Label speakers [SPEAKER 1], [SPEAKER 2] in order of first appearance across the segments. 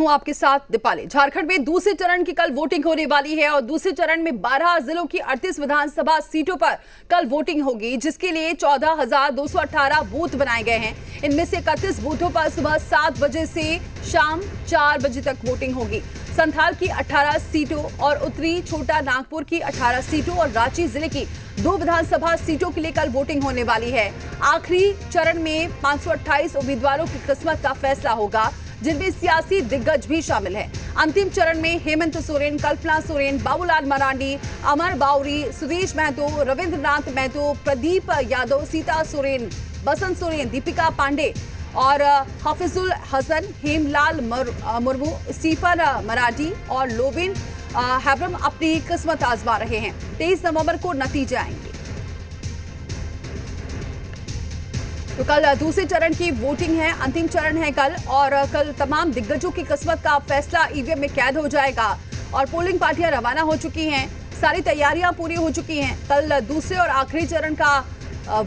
[SPEAKER 1] हूं आपके साथ दीपाली। झारखंड में दूसरे चरण की कल वोटिंग होने वाली है और दूसरे चरण में 12 जिलों की 38 विधानसभा सीटों पर कल वोटिंग होगी, जिसके लिए 14,218 बूथ बनाए गए हैं। इनमें से 31 बूथों पर सुबह 7 बजे से शाम 4 बजे तक वोटिंग होगी। संथाल की 18 सीटों और उत्तरी छोटा नागपुर की 18 सीटों और रांची जिले की 2 विधानसभा सीटों के लिए कल वोटिंग होने वाली है। आखिरी चरण में 528 उम्मीदवारों की किस्मत का फैसला होगा, जिनमें सियासी दिग्गज भी शामिल हैं। अंतिम चरण में हेमंत सोरेन, कल्पना सोरेन, बाबूलाल मरांडी, अमर बाउरी, सुदेश महतो, रविंद्रनाथ महतो, प्रदीप यादव, सीता सोरेन, बसंत सोरेन, दीपिका पांडे और हाफिजुल हसन, हेमलाल मुर्मू, स्टीफन मराठी और लोबिन हैब्रम अपनी किस्मत आजमा रहे हैं। 23 नवंबर को नतीजे आएंगे। तो कल दूसरे चरण की वोटिंग है, अंतिम चरण है कल, और कल तमाम दिग्गजों की किस्मत का फैसला ईवीएम में कैद हो जाएगा और पोलिंग पार्टियां रवाना हो चुकी हैं। सारी तैयारियां पूरी हो चुकी हैं। कल दूसरे और आखिरी चरण का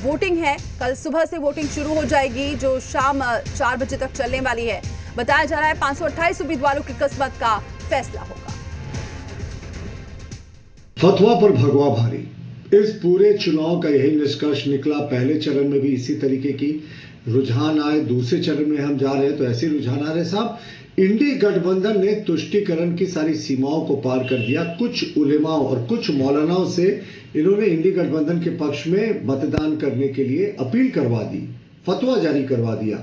[SPEAKER 1] वोटिंग है। कल सुबह से वोटिंग शुरू हो जाएगी, जो शाम 4 बजे तक चलने वाली है। बताया जा रहा है 528 उम्मीदवारों की किस्मत का फैसला होगा।
[SPEAKER 2] फतवा पर भगवा भारी, इस पूरे चुनाव का यही निष्कर्ष निकला। पहले चरण में भी इसी तरीके की रुझान आए, दूसरे चरण में हम जा रहे हैं तो ऐसे रुझान आ रहे। साहब, इंडी गठबंधन ने तुष्टीकरण की सारी सीमाओं को पार कर दिया। कुछ उलेमाओं और कुछ मौलानाओं से इन्होंने इंडी गठबंधन के पक्ष में मतदान करने के लिए अपील करवा दी, फतवा जारी करवा दिया।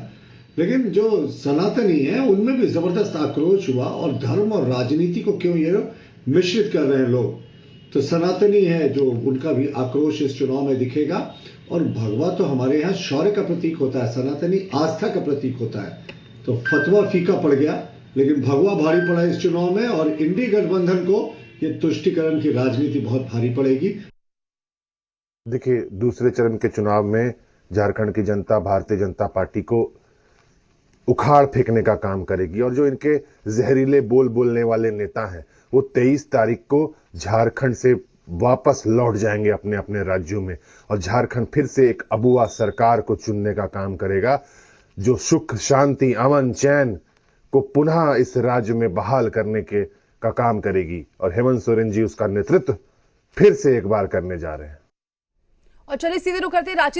[SPEAKER 2] लेकिन जो सनातनी है उनमें भी जबरदस्त आक्रोश हुआ, और धर्म और राजनीति को क्यों ये मिश्रित कर रहे हैं लोग। तो सनातनी है जो उनका भी आक्रोश इस चुनाव में दिखेगा। और भगवा तो हमारे यहाँ शौर्य का प्रतीक होता है, सनातनी आस्था का प्रतीक होता है। तो फतवा फीका पड़ गया, लेकिन भगवा भारी पड़ा इस चुनाव में, और इंडी गठबंधन को ये तुष्टीकरण की राजनीति बहुत भारी पड़ेगी।
[SPEAKER 3] देखिए, दूसरे चरण के चुनाव में झारखंड की जनता भारतीय जनता पार्टी को उखाड़ फेंकने का काम करेगी, और जो इनके जहरीले बोल बोलने वाले नेता हैं वो 23 तारीख को झारखंड से वापस लौट जाएंगे अपने अपने राज्यों में, और झारखंड फिर से एक अबुआ सरकार को चुनने का काम करेगा, जो सुख शांति अमन चैन को पुनः इस राज्य में बहाल करने का काम करेगी। और हेमंत सोरेन जी उसका नेतृत्व फिर से एक बार करने जा रहे हैं।
[SPEAKER 1] और चलिए सीधे रुक करते रांची